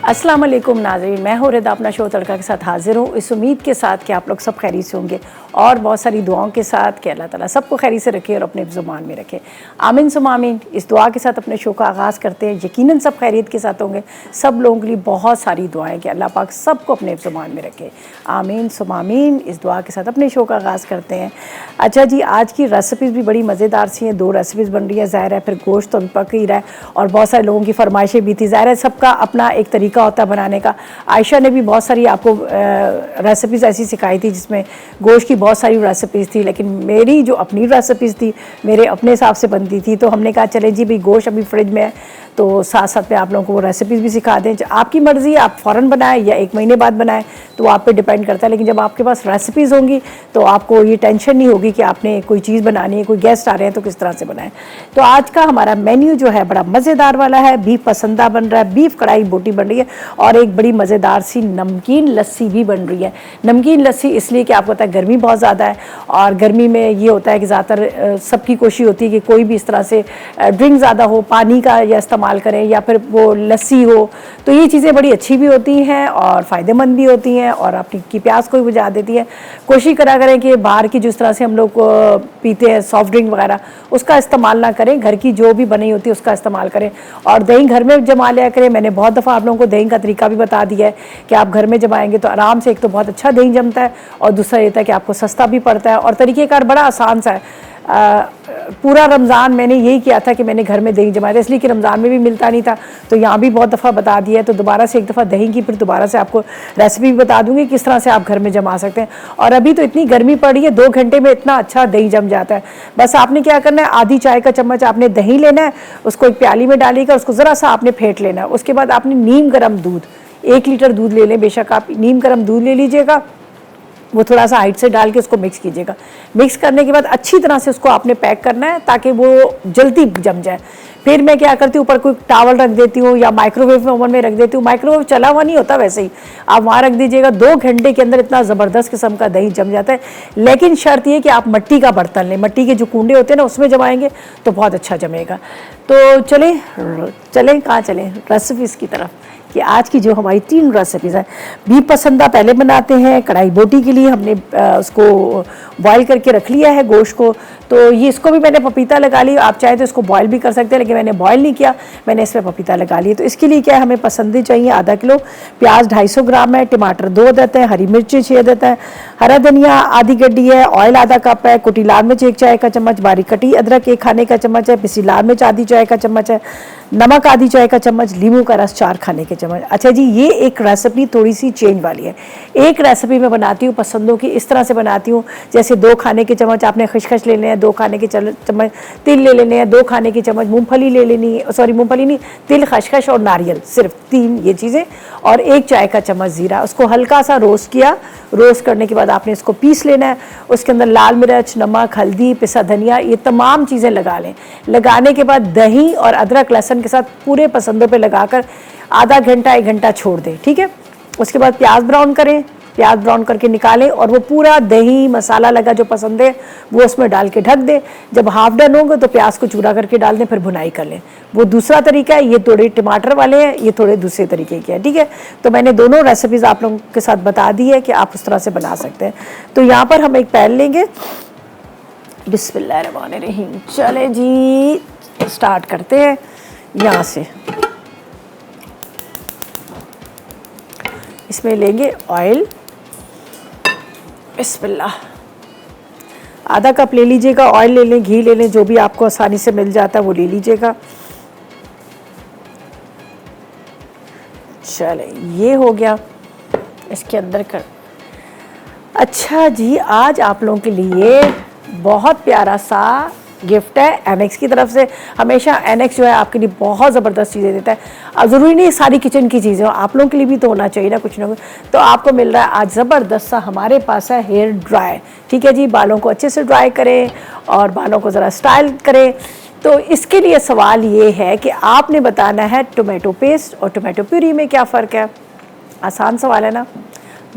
अस्सलाम वालेकुम नाज़रीन, मैं हूँ रिदा अपना शो तड़का के साथ हाजिर हूँ इस उम्मीद के साथ कि आप लोग सब खैरियत से होंगे और बहुत सारी दुआओं के साथ कि अल्लाह ताला सबको खैरियत से रखे और अपने ज़ुबान में रखे। आमीन सुम आमीन। इस दुआ के साथ अपने शो का आगाज़ करते हैं। यकीनन सब खैरियत के साथ होंगे। सब लोगों के लिए बहुत सारी दुआएं कि अल्लाह पाक सबको अपने ज़ुबान में रखे। आमीन सुम आमीन। इस दुआ के साथ अपने शो का आगाज़ करते हैं। अच्छा जी, आज की रेसिपीज़ भी बड़ी मज़ेदार सी हैं। 2 रेसिपीज़ बन रही है, ज़ाहिर है फिर गोश्त तो अभी पक ही रहा है और बहुत सारे लोगों की फरमाइशें भी थी। ज़ाहिर है सबका अपना एक तरीका होता है बनाने का। आयशा ने भी बहुत सारी आपको रेसिपीज़ ऐसी सिखाई थी जिसमें गोश्त की बहुत सारी रेसिपीज़ थी, लेकिन मेरी जो अपनी रेसिपीज़ थी मेरे अपने हिसाब से बनती थी। तो हमने कहा चले जी भाई गोश्त अभी फ्रिज में है तो साथ साथ में आप लोगों को वो रेसिपीज़ भी सिखा दें। आपकी मर्ज़ी, आप फ़ौरन बनाएं या 1 महीने बाद बनाएं तो आप पे डिपेंड करता है। लेकिन जब आपके पास रेसिपीज़ होंगी तो आपको ये टेंशन नहीं होगी कि आपने कोई चीज़ बनानी है, कोई गेस्ट आ रहे हैं तो किस तरह से बनाएं। तो आज का हमारा मेन्यू जो है बड़ा मज़ेदार वाला है। बीफ पसंदा बन रहा है, बीफ कढ़ाई बोटी बन रही है और एक बड़ी मज़ेदार सी नमकीन लस्सी भी बन रही है। नमकीन लस्सी इसलिए कि आपको पता है गर्मी बहुत ज़्यादा है और गर्मी में ये होता है कि ज़्यादातर सबकी कोशिश होती है कि कोई भी इस तरह से ड्रिंक ज़्यादा हो, पानी का या इस्तेमाल करें या फिर वो लस्सी हो। तो ये चीज़ें बड़ी अच्छी भी होती हैं और फ़ायदेमंद भी होती हैं और आपकी प्यास को भी बुझा देती है। कोशिश करा करें कि बाहर की जिस तरह से हम लोग पीते हैं सॉफ्ट ड्रिंक वगैरह उसका इस्तेमाल ना करें, घर की जो भी बनी होती है उसका इस्तेमाल करें और दही घर में जमा लिया करें। मैंने बहुत दफ़ा आप लोगों को दही का तरीका भी बता दिया है कि आप घर में जमाएंगे तो आराम से एक तो बहुत अच्छा दही जमता है और दूसरा ये है कि आपको सस्ता भी पड़ता है और तरीक़ेकार बड़ा आसान सा है। पूरा रमज़ान मैंने यही किया था कि मैंने घर में दही जमाया था, इसलिए कि रमज़ान में भी मिलता नहीं था तो यहाँ भी बहुत दफ़ा बता दिया है। तो दोबारा से एक दफ़ा दही की फिर दोबारा से आपको रेसिपी भी बता दूँगी किस तरह से आप घर में जमा सकते हैं। और अभी तो इतनी गर्मी पड़ रही है, 2 घंटे में इतना अच्छा दही जम जाता है। बस आपने क्या करना है, आधी चाय का चम्मच आपने दही लेना है, उसको एक प्याली में डालिएगा, उसको ज़रा सा आपने फेंट लेना है। उसके बाद आपने नीम गर्म दूध 1 लीटर दूध ले लें, बेशक आप नीम गर्म दूध ले लीजिएगा, वो थोड़ा सा हाइट से डाल के उसको मिक्स कीजिएगा। मिक्स करने के बाद अच्छी तरह से उसको आपने पैक करना है ताकि वो जल्दी जम जाए। फिर मैं क्या करती हूँ, ऊपर कोई टॉवल रख देती हूँ या माइक्रोवेव ओवन में रख देती हूँ। माइक्रोवेव चला हुआ नहीं होता, वैसे ही आप वहाँ रख दीजिएगा। 2 घंटे के अंदर इतना ज़बरदस्त किस्म का दही जम जाता है। लेकिन शर्त ये कि आप मिट्टी का बर्तन लें, मिट्टी के जो कूंडे होते हैं ना उसमें जमाएंगे तो बहुत अच्छा जमेगा। तो चलें कहाँ चलें, रेसिपीज़ की तरफ कि आज की जो हमारी 3 रेसिपीज़ हैं। बीफ पसंदा पहले बनाते हैं। कढ़ाई बोटी के लिए हमने उसको बॉयल करके रख लिया है गोश्त को, तो ये इसको भी मैंने पपीता लगा ली। आप चाहे तो इसको बॉयल भी कर सकते हैं लेकिन मैंने बॉयल नहीं किया, मैंने इसमें पपीता लगा लिया। तो इसके लिए क्या है, हमें पसंदे चाहिए आधा किलो, प्याज 250 ग्राम है, टमाटर 2 अदद है, हरी मिर्ची 6 अदद है, हरा धनिया आधी गड्डी है, ऑयल आधा कप है, कुटी लाल मिर्च 1 चाय का चम्मच, बारीक कटी अदरक 1 खाने का चम्मच है, पिसी लाल मिर्च आधी चाय का चम्मच है, नमक आधी चाय का चम्मच, नींबू का रस 4 खाने के चम्मच। अच्छा जी, ये एक रेसिपी थोड़ी सी चेंज वाली है। एक रेसिपी मैं बनाती हूँ पसंदों की, इस तरह से बनाती हूँ जैसे 2 खाने के चम्मच आपने खसखस ले लेने हैं, 2 खाने के चम्मच तिल ले लेने हैं, 2 खाने के चम्मच मूंगफली ले लेनी है, सॉरी मूंगफली नहीं, तिल खसखस और नारियल, सिर्फ 3 ये चीज़ें और 1 चाय का चम्मच ज़ीरा। उसको हल्का सा रोस्ट किया, रोस्ट करने के बाद आपने इसको पीस लेना है। उसके अंदर लाल मिर्च, नमक, हल्दी, पिसा धनिया, ये तमाम चीज़ें लगा लें। लगाने के बाद दही और अदरक लहसुन के साथ पूरे पसंदों पे लगाकर आधा घंटा 1 घंटा छोड़ दें, ठीक है। उसके बाद प्याज ब्राउन करें, प्याज ब्राउन करके निकालें और वो पूरा दही मसाला लगा जो पसंद है वो उसमें डाल के ढक दें। जब हाफ डन होंगे तो प्याज को चूरा करके डाल दें, फिर भुनाई कर लें। वो दूसरा तरीका है, ये थोड़े टमाटर वाले हैं, ये थोड़े दूसरे तरीके के हैं, ठीक है। तो मैंने दोनों रेसिपीज़ आप लोगों के साथ बता दी है कि आप उस तरह से बना सकते हैं। तो यहाँ पर हम एक पैन लेंगे, बिस्मिल्लाहिर्रहमानिर्रहीम। चले जी स्टार्ट करते हैं यहाँ से। इसमें लेंगे ऑयल, बिस्मिल्लाह, आधा कप ले लीजिएगा। ऑयल ले लें, घी ले लें, जो भी आपको आसानी से मिल जाता है वो ले लीजिएगा। चले ये हो गया, इसके अंदर कर। अच्छा जी, आज आप लोगों के लिए बहुत प्यारा सा गिफ्ट है एनेक्स की तरफ से। हमेशा एनेक्स जो है आपके लिए बहुत ज़बरदस्त चीज़ें देता है। अब ज़रूरी नहीं सारी किचन की चीज़ें हो, आप लोगों के लिए भी तो होना चाहिए ना कुछ ना कुछ। तो आपको मिल रहा है आज ज़बरदस्त सा हमारे पास है हेयर ड्राई, ठीक है जी। बालों को अच्छे से ड्राई करें और बालों को ज़रा स्टाइल करें। तो इसके लिए सवाल ये है कि आपने बताना है टोमेटो पेस्ट और टोमेटो प्यूरी में क्या फ़र्क है। आसान सवाल है ना,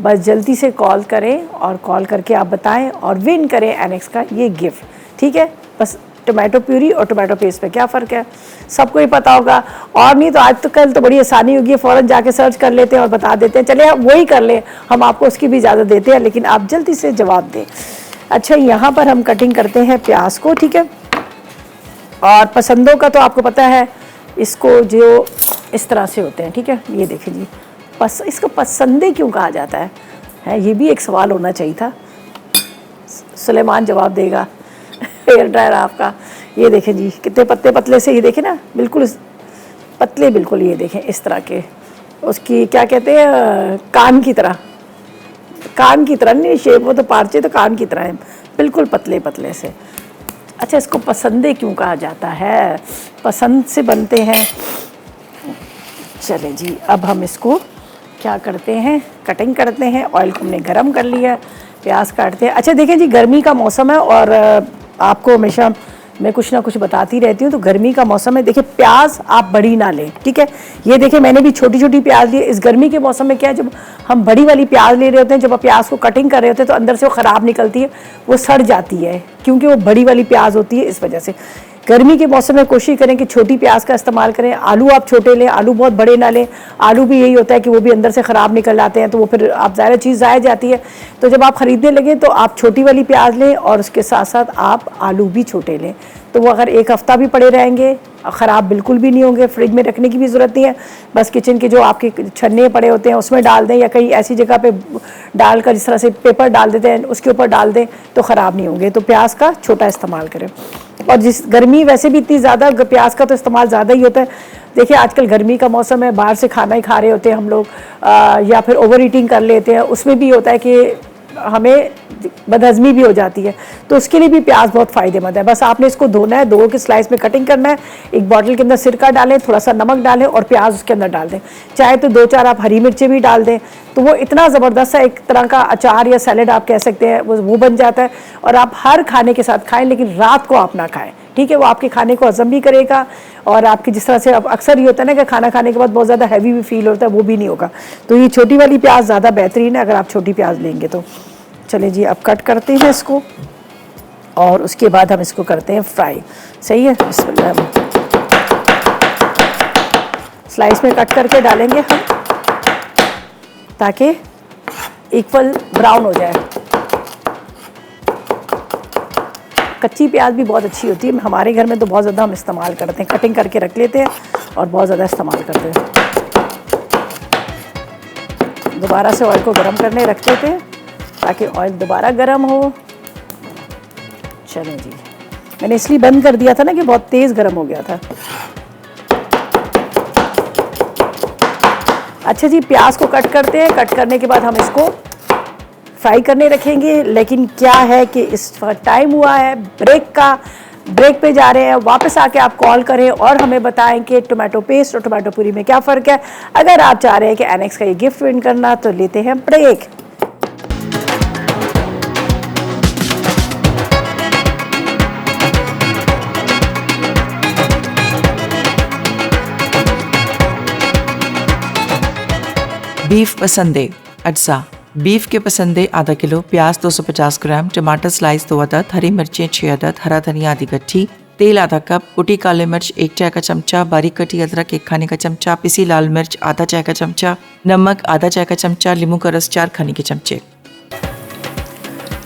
बस जल्दी से कॉल करें और कॉल करके आप बताएं और विन करें एनेक्स का ये गिफ्ट, ठीक है। बस टोमेटो प्यूरी और टोमेटो पेस्ट में क्या फ़र्क है, सबको ही पता होगा। और नहीं तो आज तो कल तो बड़ी आसानी होगी, फ़ौरन जाके सर्च कर लेते हैं और बता देते हैं, चले हम वही कर लें, हम आपको उसकी भी इजाज़त देते हैं, लेकिन आप जल्दी से जवाब दें। अच्छा, यहाँ पर हम कटिंग करते हैं प्याज को, ठीक है। और पसंदों का तो आपको पता है, इसको जो इस तरह से होते हैं, ठीक है। ये देखें जी, इसको पसंदे क्यों कहा जाता है, ये भी एक सवाल होना चाहिए था। सुलेमान जवाब देगा हेयर ड्रायर आपका। ये देखें जी, कितने पतले पतले से, ये देखें ना, बिल्कुल पतले, बिल्कुल ये देखें इस तरह के, उसकी क्या कहते हैं, कान की तरह, कान की तरह नहीं शेप, वो तो पारचे तो कान की तरह है, बिल्कुल पतले पतले से। अच्छा, इसको पसंदे क्यों कहा जाता है, पसंद से बनते हैं। चले जी, अब हम इसको क्या करते हैं, कटिंग करते हैं। ऑयल को हमने गरम कर लिया, प्याज काटते हैं। अच्छा देखिए जी, गर्मी का मौसम है और आपको हमेशा मैं कुछ ना कुछ बताती रहती हूँ, तो गर्मी का मौसम है। देखिए, प्याज आप बड़ी ना लें, ठीक है। ये देखिए, मैंने भी छोटी छोटी प्याज ली। इस गर्मी के मौसम में क्या है, जब हम बड़ी वाली प्याज ले रहे होते हैं, जब आप प्याज को कटिंग कर रहे होते हैं, तो अंदर से वो ख़राब निकलती है, वो सड़ जाती है, क्योंकि वो बड़ी वाली प्याज होती है। इस वजह से गर्मी के मौसम में कोशिश करें कि छोटी प्याज का इस्तेमाल करें। आलू आप छोटे लें, आलू बहुत बड़े ना लें। आलू भी यही होता है कि वो भी अंदर से ख़राब निकल आते हैं, तो वो फिर आप ज़्यादा चीज़ ज़ाया जाती है। तो जब आप ख़रीदने लगे तो आप छोटी वाली प्याज लें और उसके साथ साथ आप आलू भी छोटे लें, तो वो अगर एक हफ़्ता भी पड़े रहेंगे, ख़राब बिल्कुल भी नहीं होंगे। फ्रिज में रखने की भी ज़रूरत नहीं है, बस किचन के जो आपके छन्ने पड़े होते हैं उसमें डाल दें, या कहीं ऐसी जगह पे डालकर, जिस तरह से पेपर डाल देते हैं उसके ऊपर डाल दें, तो ख़राब नहीं होंगे। तो प्याज का छोटा इस्तेमाल करें। और जिस गर्मी वैसे भी इतनी ज़्यादा, प्याज का तो इस्तेमाल ज़्यादा ही होता है। देखिए, आजकल गर्मी का मौसम है, बाहर से खाना ही खा रहे होते हैं हम लोग, या फिर ओवर ईटिंग कर लेते हैं, उसमें भी होता है कि हमें बदहज़मी भी हो जाती है, तो उसके लिए भी प्याज बहुत फ़ायदेमंद है। बस आपने इसको धोना है, धो के स्लाइस में कटिंग करना है। एक बॉटल के अंदर सिरका डालें, थोड़ा सा नमक डालें और प्याज उसके अंदर डाल दें। चाहे तो 2-4 आप हरी मिर्चें भी डाल दें, तो वो इतना ज़बरदस्त है, एक तरह का अचार या सैलेड आप कह सकते हैं, वो बन जाता है। और आप हर खाने के साथ खाएँ, लेकिन रात को आप ना खाएँ, ठीक है। वो आपके खाने को हजम भी करेगा, और आपकी जिस तरह से अब अक्सर ये होता है ना कि खाना खाने के बाद बहुत ज़्यादा हैवी भी फील होता है, वो भी नहीं होगा। तो ये छोटी वाली प्याज ज़्यादा बेहतरीन है अगर आप छोटी प्याज लेंगे तो। चलिए जी, अब कट करते हैं इसको, और उसके बाद हम इसको करते हैं फ्राई। सही है, बिस्मिल्लाह। स्लाइस में कट करके डालेंगे हम, ताकि इक्वल ब्राउन हो जाए। कच्ची प्याज भी बहुत अच्छी होती है, हमारे घर में तो बहुत ज़्यादा हम इस्तेमाल करते हैं, कटिंग करके रख लेते हैं और बहुत ज़्यादा इस्तेमाल करते हैं। दोबारा से ऑयल को गर्म करने रख देते हैं ताकि ऑयल दोबारा गर्म हो। चलें जी, मैंने इसलिए बंद कर दिया था ना कि बहुत तेज़ गर्म हो गया था। अच्छा जी, प्याज को कट करते हैं। कट करने के बाद हम इसको फ्राई करने रखेंगे। लेकिन क्या है कि इस टाइम हुआ है ब्रेक का, ब्रेक पे जा रहे हैं। वापस आके आप कॉल करें और हमें बताएं कि टोमेटो पेस्ट और टोमेटो प्यूरी में क्या फ़र्क है। अगर आप चाह रहे हैं कि एनेक्स का ये गिफ्ट विन करना, तो लेते हैं ब्रेक। बीफ पसंदे अज्जा। बीफ के पसंदे आधा किलो, प्याज 250 ग्राम, टमाटर स्लाइस 2 अदद, हरी मिर्चें 6 अदद, हरा धनिया आधी गट्ठी, तेल आधा कप, कुटी काले मिर्च 1 चाय का चमचा, बारीक कटी अदरक 1 खाने का चमचा, पिसी लाल मिर्च आधा चाय का चमचा, नमक आधा चाय का चमचा, नींबू का रस 4 खाने के चमचे।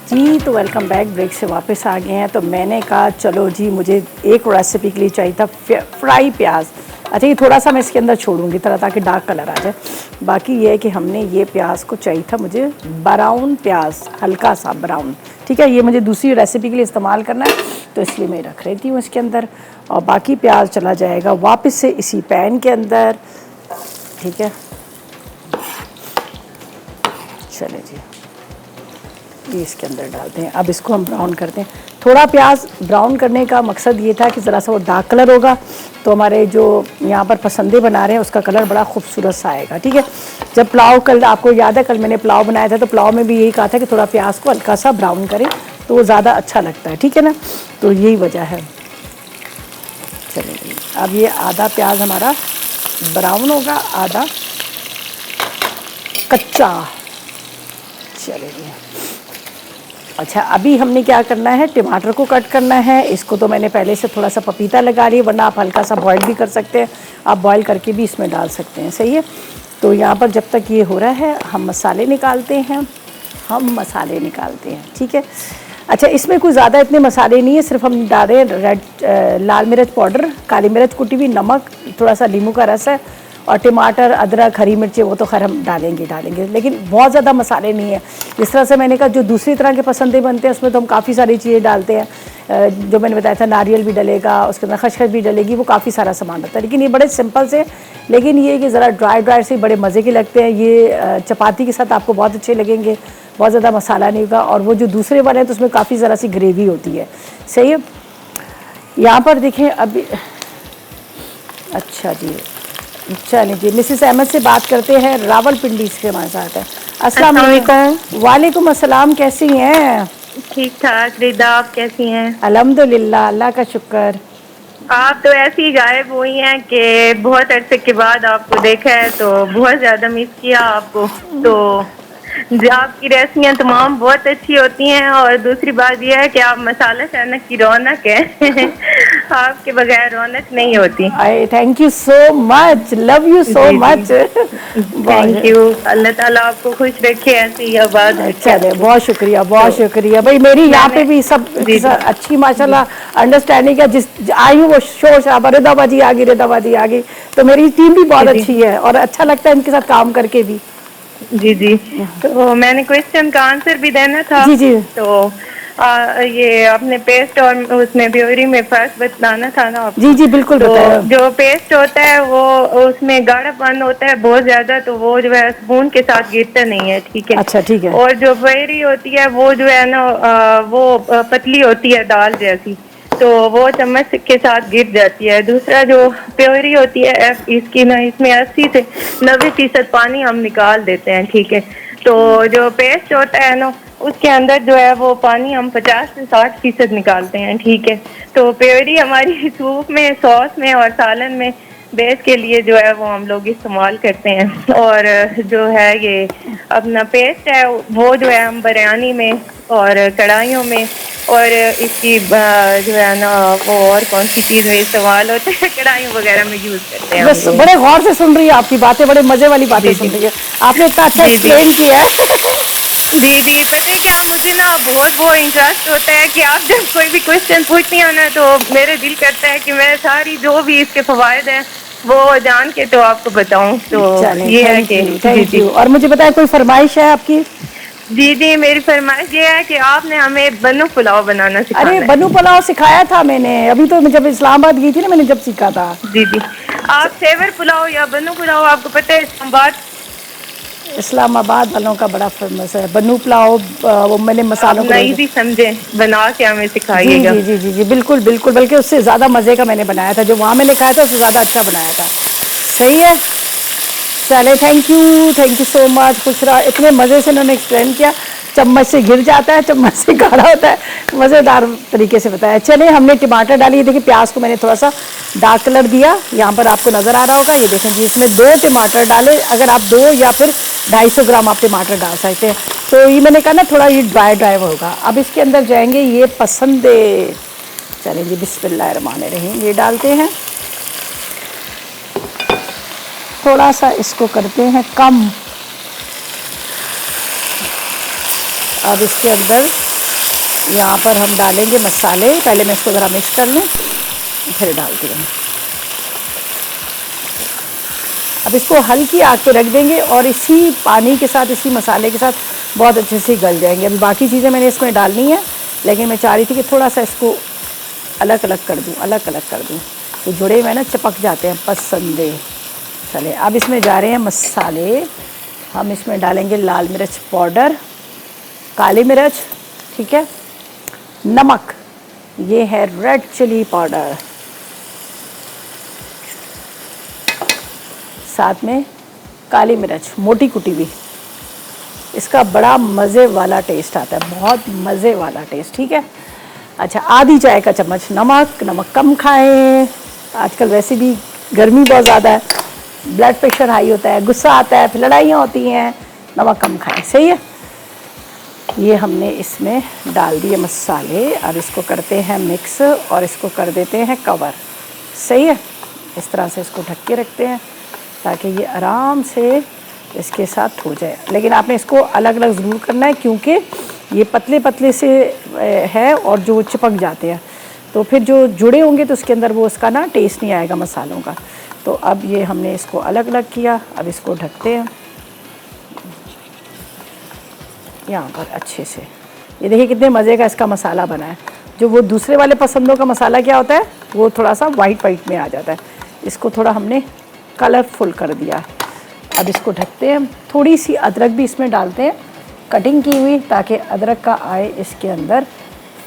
जी, तो वेलकम बैक। ब्रेक से वापस आ गए हैं। तो मैंने कहा चलो जी, मुझे एक रेसिपी के लिए चाहिए था फ्राई प्याज। अच्छा, ये थोड़ा सा मैं इसके अंदर छोड़ूंगी तरह, ताकि डार्क कलर आ जाए। बाकी ये है कि हमने ये प्याज को चाहिए था मुझे ब्राउन प्याज, हल्का सा ब्राउन, ठीक है। ये मुझे दूसरी रेसिपी के लिए इस्तेमाल करना है, तो इसलिए मैं रख रही हूँ इसके अंदर। और बाकी प्याज चला जाएगा वापस से इसी पैन के अंदर, ठीक है। चले जी, ये इसके अंदर डालते हैं। अब इसको हम ब्राउन करते हैं। थोड़ा प्याज ब्राउन करने का मकसद ये था कि ज़रा सा वो डार्क कलर होगा, तो हमारे जो यहाँ पर पसंदे बना रहे हैं उसका कलर बड़ा खूबसूरत सा आएगा, ठीक है। जब पुलाव, कल आपको याद है कल मैंने पुलाव बनाया था, तो पुलाव में भी यही कहा था कि थोड़ा प्याज को हल्का सा ब्राउन करें तो वो ज़्यादा अच्छा लगता है, ठीक है ना। तो यही वजह है। चलिए, अब ये आधा प्याज हमारा ब्राउन होगा, आधा कच्चा। चलिए, अच्छा, अभी हमने क्या करना है, टमाटर को कट करना है। इसको तो मैंने पहले से थोड़ा सा पपीता लगा रही है, वरना आप हल्का सा बॉईल भी कर सकते हैं, आप बॉईल करके भी इसमें डाल सकते हैं। सही है। तो यहाँ पर जब तक ये हो रहा है हम मसाले निकालते हैं, ठीक है। अच्छा, इसमें कोई ज़्यादा इतने मसाले नहीं है, सिर्फ हम डाल रहे हैं लाल मिर्च पाउडर, काली मिर्च कुटी हुई, नमक, थोड़ा सा नींबू का रस है, और टमाटर, अदरक, हरी मिर्ची वो तो खैर हम डालेंगे, लेकिन बहुत ज़्यादा मसाले नहीं है। जिस तरह से मैंने कहा जो दूसरी तरह के पसंदे बनते हैं उसमें तो हम काफ़ी सारी चीज़ें डालते हैं, जो मैंने बताया था, नारियल भी डलेगा, उसके अंदर खसखस भी डलेगी, वो काफ़ी सारा सामान रहता है। लेकिन ये बड़े सिंपल से, लेकिन ये कि ज़रा ड्राई से बड़े मज़े के लगते हैं। ये चपाती के साथ आपको बहुत अच्छे लगेंगे, बहुत ज़्यादा मसाला नहीं होगा। और वो जो दूसरे वाले हैं तो उसमें काफ़ी ज़रा सी ग्रेवी होती है। सही है। यहाँ पर देखें अभी, अच्छा जी, चलिए जी, मिसेस अहमद से बात करते हैं, रावलपिंडी से हमारे साथ है। अस्सलाम वालेकुम। वालेकुम अस्सलाम, कैसी हैं? ठीक ठाक। रिदा, आप कैसी हैं? अल्हम्दुलिल्लाह, अल्लाह का शुक्र। आप तो ऐसी गायब हुई हैं कि बहुत अरसे के बाद आपको देखा है, तो बहुत ज्यादा मिस किया आपको। तो आपकी रेसिपियाँ तमाम बहुत अच्छी होती हैं, और दूसरी बात यह है कि आप मसाला चानक की रौनक है। आपके बगैर रौनक नहीं होती। I thank you so much, love you so much. Thank you. अल्लाह ताला आपको खुश रखे, ऐसे ही आबाद रखे। चले, बहुत शुक्रिया, बहुत शुक्रिया भाई। मेरी यहाँ पे भी सब अच्छी माशाल्लाह अंडरस्टैंडिंग है। जिस आई हूँ वो शोर शराबा, रिदाबाजी आ गई, तो मेरी टीम भी बहुत अच्छी है और अच्छा लगता है इनके साथ काम करके भी। जी। तो मैंने क्वेश्चन का आंसर भी देना था। जी। तो ये आपने पेस्ट और उसमें प्योरी में फर्क बताना था ना आपको। जी बिल्कुल। तो जो पेस्ट होता है वो उसमें गाढ़ापन होता है बहुत ज्यादा, तो वो जो है स्पून के साथ गिरता नहीं है। ठीक है। अच्छा, ठीक है। और जो प्योरी होती है वो जो है ना वो पतली होती है, दाल जैसी, तो वो चम्मच के साथ गिर जाती है। दूसरा जो प्योरी होती है इसकी ना, इसमें 80 से 90% पानी हम निकाल देते हैं। ठीक है। तो जो पेस्ट होता है ना उसके अंदर जो है वो पानी हम 50 से 60% निकालते हैं। ठीक है। तो प्योरी हमारी सूप में, सॉस में और सालन में बेस के लिए जो है वो हम लोग इस्तेमाल करते हैं। और जो है ये अपना पेस्ट है वो जो है हम बिरयानी में और कढ़ाइयों में, और इसकी जो है ना वो और कौन सी चीज में इस्तेमाल होते हैं, कढ़ाइयों वगैरह में यूज करते हैं। बस बड़े गौर से सुन रही है आपकी बातें, बड़े मजे वाली बातें सुन रही है आपने, इतना अच्छा एक्सप्लेन किया है। जी। पता है क्या, मुझे ना बहुत वो इंटरेस्ट होता है कि आप जब कोई भी क्वेश्चन पूछती हैं ना, तो मेरे दिल करता है कि मैं सारी जो भी इसके फवायद हैं वो जान के तो आपको बताऊं। तो ये है कि थैंक यू। और मुझे बताया कोई फरमाइश है आपकी? जी, मेरी फरमाइश ये है कि आपने हमें बन्नू पुलाव बनाना सिखाना। अरे बन्नू पुलाव सिखाया था मैंने, अभी तो जब इस्लामाबाद गई थी ना, मैंने जब सीखा था। जी। आप सेवर पुलाव या बन्नू पुलाव, आपको पता है इस्लामाबाद वालों का बड़ा फेमस है बन्नू पुलाव। वो मैंने मसालों को नहीं भी समझे, बना के हमें सिखाइएगा। जी बिल्कुल, बल्कि उससे ज़्यादा मज़े का मैंने बनाया था, जो वहाँ मैंने खाया था उससे ज़्यादा अच्छा बनाया था। सही है। चले, थैंक यू सो मच। खुश रहा, इतने मज़े से उन्होंने एक्सप्लेन किया। चम्मच से गिर जाता है, चम्मच से गाढ़ा होता है, मज़ेदार तरीके से बताया। चले, हमने टमाटर डाली। देखिए प्याज को मैंने थोड़ा सा डार्क कलर दिया, यहाँ पर आपको नज़र आ रहा होगा। ये देखें जी, इसमें 2 टमाटर डाले। अगर आप 2 या फिर 250 ग्राम आप टमाटर डाल सकते हैं। तो ये मैंने कहा ना थोड़ा ये ड्राई होगा। अब इसके अंदर जाएंगे ये पसंदे। चलें जी, बिस्मिल्लाहिर्रहमानिर्रहीम। ये डालते हैं, थोड़ा सा इसको करते हैं कम। अब इसके अंदर यहाँ पर हम डालेंगे मसाले। पहले मैं इसको ज़रा मिक्स कर लूँ, फिर डालती हूँ। अब इसको हल्की आग पे रख देंगे और इसी पानी के साथ, इसी मसाले के साथ बहुत अच्छे से गल जाएंगे। अभी बाकी चीज़ें मैंने इसमें डालनी है, लेकिन मैं चाह रही थी कि थोड़ा सा इसको अलग अलग कर दूँ, तो जुड़े हुए ना चिपक जाते हैं पसंदे। चले, अब इसमें जा रहे हैं मसाले। हम इसमें डालेंगे लाल मिर्च पाउडर, काली मिर्च, ठीक है, नमक, ये है रेड चिली पाउडर, साथ में काली मिर्च मोटी कुटी हुई। इसका बड़ा मज़े वाला टेस्ट आता है, बहुत मज़े वाला टेस्ट। ठीक है। अच्छा, आधी चाय का चम्मच नमक कम खाएं, आजकल वैसे भी गर्मी बहुत ज़्यादा है, ब्लड प्रेशर हाई होता है, गुस्सा आता है, फिर लड़ाइयाँ होती हैं, नमक कम खाएं। सही है। ये हमने इसमें डाल दिए मसाले। अब इसको करते हैं मिक्स और इसको कर देते हैं कवर। सही है, इस तरह से इसको ढक के रखते हैं ताकि ये आराम से इसके साथ हो जाए। लेकिन आपने इसको अलग अलग ज़रूर करना है क्योंकि ये पतले पतले से है और जो चिपक जाते हैं तो फिर जो जुड़े होंगे तो उसके अंदर वो उसका ना टेस्ट नहीं आएगा मसालों का। तो अब ये हमने इसको अलग अलग किया। अब इसको ढकते हैं यहाँ पर अच्छे से। ये देखिए कितने मज़े का इसका मसाला बना है। जो वो दूसरे वाले पसंदों का मसाला क्या होता है, वो थोड़ा सा वाइट वाइट में आ जाता है। इसको थोड़ा हमने कलरफुल कर दिया। अब इसको ढकते हैं। थोड़ी सी अदरक भी इसमें डालते हैं कटिंग की हुई, ताकि अदरक का आए इसके अंदर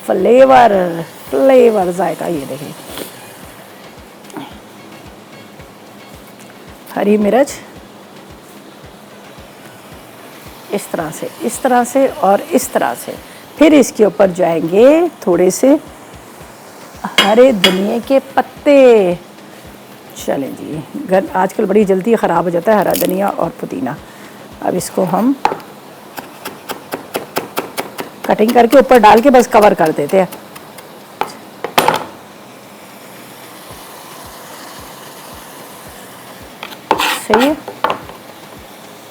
फ्लेवर जायका। ये देखिए हरी मिर्च इस तरह से और इस तरह से। फिर इसके ऊपर जाएंगे थोड़े से हरे धनिए के पत्ते। चलें जी, घर आजकल बड़ी जल्दी ख़राब हो जाता है हरा धनिया और पुदीना। अब इसको हम कटिंग करके ऊपर डाल के बस कवर कर देते हैं। सही है।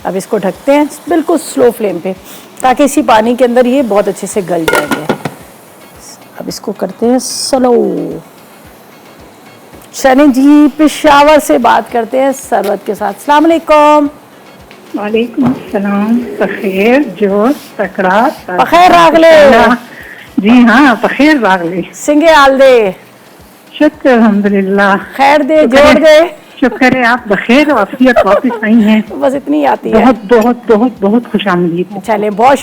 अब इसको ढकते हैं बिल्कुल स्लो फ्लेम पे ताकि इसी पानी के अंदर ये बहुत अच्छे से गल जाएंगे। अब इसको करते हैं स्लो। चलें जी, पेशावर से बात करते हैं सरवत के साथ। अस्सलाम वालेकुम। वालेकुम सलाम। बखैर जोश तकड़ा बखैर रागले। जी हाँ, बखैर रागले। सिंगे आल दे। शुक्र अल्हम्दुलिल्लाह। खैर दे, जोड़ दे। शुक्र है आप बखैर वाफियत वापस आई हैं। बस इतनी आती है। बहुत बहुत बहुत बहुत खुशामदीद। चले, बहुत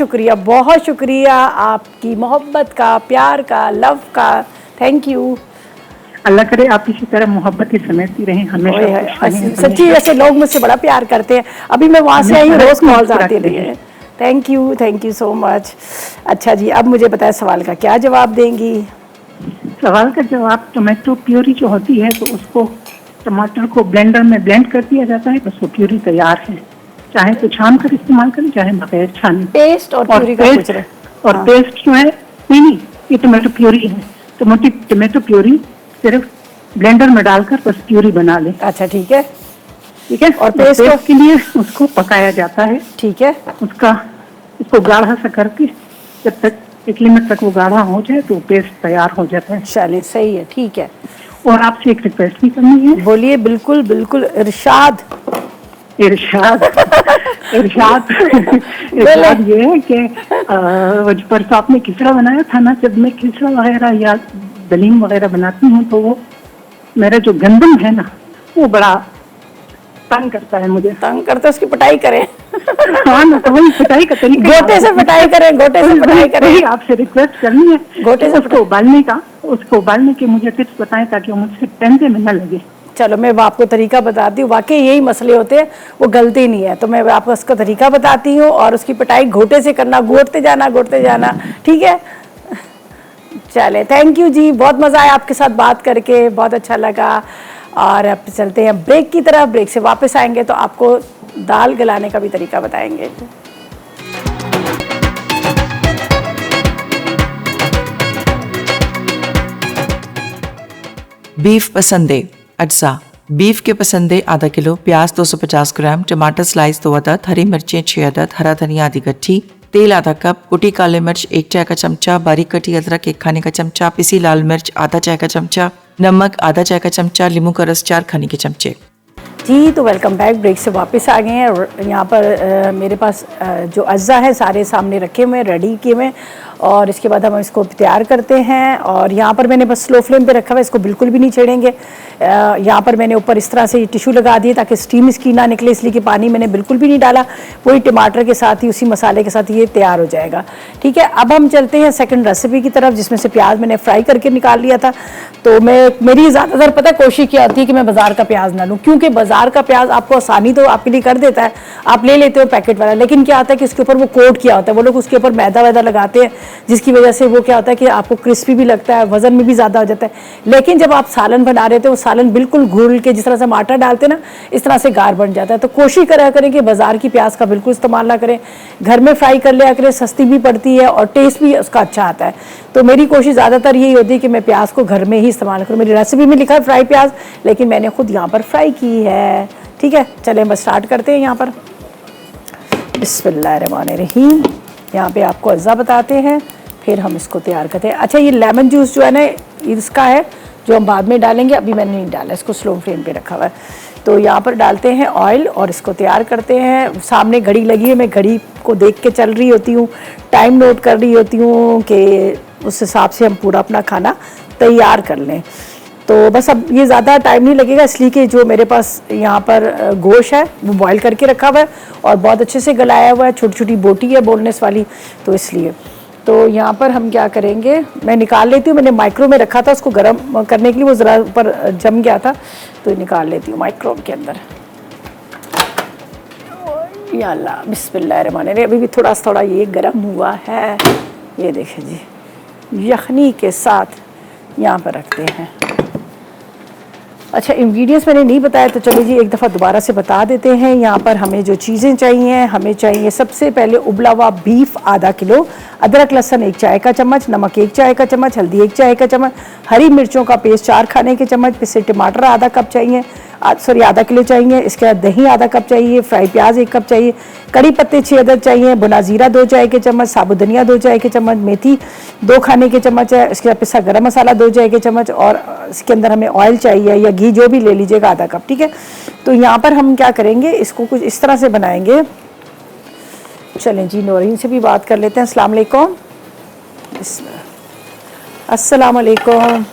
शुक्रिया आपकी मोहब्बत का, प्यार का, लव का। Thank you. अल्लाह करे आप इसी तरह मोहब्बत समेटती रहें हमेशा। सच्ची ऐसे लोग मुझसे बड़ा प्यार करते हैं। अभी मैं वहाँ से आई हूँ, रोज कॉल्स आती रही है। Thank you so much. अच्छा जी, अब मुझे बताएं सवाल का क्या जवाब देंगी? सवाल का जवाब, टोमेटो प्यूरी जो होती है तो उसको टमाटर को ब्लेंडर में ब्लेंड कर दिया जाता है, बस वो प्यूरी तैयार है। चाहे तो छान कर इस्तेमाल करें, चाहे बगैर छाने। पेस्ट और प्यूरी का पूछ रहे। और पेस्ट जो है, नहीं ये टोमेटो प्यूरी है। टोमेटो प्यूरी सिर्फ ब्लेंडर में डालकर बस प्यूरी बना ले। अच्छा ठीक है। और पेस्ट के लिए उसको पकाया जाता है। ठीक है। इसको गाढ़ा सा करके जब तक 1 मिनट तक वो गाढ़ा हो जाए तो पेस्ट तैयार हो जाता है। चलिए सही है, ठीक है। और आपसे एक रिक्वेस्ट भी करनी है। बोलिए। बिल्कुल बिल्कुल। इरशाद इरशाद ये है कि परसों आपने खिचड़ा बनाया था ना, जब मैं खिचड़ा वगैरह या दलीम वगैरह बनाती हूँ तो वो मेरा जो गंदम है ना वो बड़ा तंग करता है मुझे। तंग करता है, उसकी पिटाई करें। हाँ ना, तो वही पिटाई का तरीका। गोटे से पिटाई करें। आपसे रिक्वेस्ट करनी है गोटे से उसको उबालने के मुझे टिप्स बताएं ताकि मुझसे टेंटे में न लगे। चलो मैं आपको तरीका बताती हूँ। वाकई यही मसले होते हैं, वो गलती नहीं है। तो मैं आपको उसका तरीका बताती हूँ और उसकी पिटाई घोटे से करना, घोटते जाना। ठीक है। चले, थैंक यू जी, बहुत मज़ा आया आपके साथ बात करके, बहुत अच्छा लगा। और अब चलते हैं ब्रेक की तरफ। ब्रेक से वापस आएंगे तो आपको दाल गलाने का भी तरीका बताएंगे। बीफ पसंदे अज्जा। बीफ के पसंदे आधा किलो, प्याज 250 ग्राम, टमाटर स्लाइस 2 अदद, हरी मिर्चें 6 अदद, हरा धनिया आधी गट्ठी, तेल आधा कप, कुटी काले मिर्च 1 चाय का चमचा, बारीक कटी अदरक 1 खाने का चमचा, पिसी लाल मिर्च आधा चाय का चमचा, नमक आधा चाय का चमचा, नींबू का रस 4 खाने के चमचे। जी तो वेलकम बैक। ब्रेक से वापस आ गए हैं। यहाँ पर मेरे पास जो अज्जा है सारे सामने रखे हुए, रेडी किए हुए, और इसके बाद हम इसको तैयार करते हैं। और यहाँ पर मैंने बस स्लो फ्लेम पे रखा हुआ है, इसको बिल्कुल भी नहीं छेड़ेंगे। यहाँ पर मैंने ऊपर इस तरह से टिश्यू लगा दिए ताकि स्टीम इसकी ना निकले, इसलिए कि पानी मैंने बिल्कुल भी नहीं डाला। वही टमाटर के साथ ही, उसी मसाले के साथ ये तैयार हो जाएगा। ठीक है। अब हम चलते हैं सेकंड रेसिपी की तरफ, जिसमें से प्याज मैंने फ्राई करके निकाल लिया था। तो मेरी ज़्यादातर पता कोशिश क्या होती है कि मैं बाज़ार का प्याज ना लूँ, क्योंकि बाज़ार का प्याज आपको आसानी तो आपके लिए कर देता है, आप ले लेते हो पैकेट वाला, लेकिन क्या होता है कि उसके ऊपर वो कोट किया होता है, वो लोग उसके ऊपर मैदा वैदा लगाते हैं, जिसकी वजह से वो क्या होता है कि आपको क्रिस्पी भी लगता है, वजन में भी ज़्यादा हो जाता है। लेकिन जब आप सालन बना रहे थे, वो सालन बिल्कुल घुल के, जिस तरह से हम आटा डालते हैं ना, इस तरह से गाढ़ बन जाता है। तो कोशिश करा करें कि बाज़ार की प्याज का बिल्कुल इस्तेमाल ना करें, घर में फ्राई कर लिया करें, सस्ती भी पड़ती है और टेस्ट भी उसका अच्छा आता है। तो मेरी कोशिश ज़्यादातर यही होती है कि मैं प्याज को घर में ही इस्तेमाल करूँ। मेरी रेसिपी में लिखा है फ्राई प्याज, लेकिन मैंने खुद यहाँ पर फ्राई की है। ठीक है, चलें बस स्टार्ट करते हैं। यहाँ पर बिस्मिल्लाहिर्रहमानिर्रहीम, यहाँ पे आपको अज्जा बताते हैं, फिर हम इसको तैयार करते हैं। अच्छा, ये लेमन जूस जो है ना, इसका है जो हम बाद में डालेंगे, अभी मैंने नहीं डाला, इसको स्लो फ्लेम पे रखा हुआ है। तो यहाँ पर डालते हैं ऑयल और इसको तैयार करते हैं। सामने घड़ी लगी है, मैं घड़ी को देख के चल रही होती हूँ, टाइम नोट कर रही होती हूँ कि उस हिसाब से हम पूरा अपना खाना तैयार कर लें। तो बस अब ये ज़्यादा टाइम नहीं लगेगा, इसलिए कि जो मेरे पास यहाँ पर गोश्त है वो बॉईल करके रखा हुआ है और बहुत अच्छे से गलाया हुआ है, छोटी छोटी बोटी है बोनलेस वाली, तो इसलिए। तो यहाँ पर हम क्या करेंगे, मैं निकाल लेती हूँ, मैंने माइक्रो में रखा था उसको गर्म करने के लिए, वो ज़रा ऊपर जम गया था, तो निकाल लेती हूँ माइक्रो के अंदर। या अल्लाह, बिस्मिल्लाहिर्रहमानिर्रहीम। अभी भी थोड़ा ये गर्म हुआ है, ये देखें जी, यखनी के साथ यहाँ पर रखते हैं। अच्छा, इंग्रेडिएंट्स मैंने नहीं बताया, तो चलो जी एक दफ़ा दोबारा से बता देते हैं। यहाँ पर हमें जो चीज़ें चाहिए, हमें चाहिए सबसे पहले उबला हुआ बीफ आधा किलो, अदरक लहसुन 1 चाय का चम्मच, नमक 1 चाय का चम्मच, हल्दी 1 चाय का चम्मच, हरी मिर्चों का पेस्ट 4 खाने के चम्मच, पिसे टमाटर आधा कप चाहिए, आधा किलो चाहिए। इसके बाद दही आधा कप चाहिए, फ्राई प्याज 1 कप चाहिए, कड़ी पत्ते 6 अदद चाहिए, भुना जीरा 2 चाय के चम्मच, साबुत धनिया 2 चाय के चम्मच, मेथी 2 खाने के चम्मच है। इसके बाद पिसा गरम मसाला 2 चाय के चम्मच, और इसके अंदर हमें ऑयल चाहिए या घी, जो भी ले लीजिएगा, आधा कप। ठीक है, तो यहाँ पर हम क्या करेंगे, इसको कुछ इस तरह से बनाएंगे। चलें जी, नौरीन से भी बात कर लेते हैं। अस्सलाम वालेकुम। अस्सलाम वालेकुम।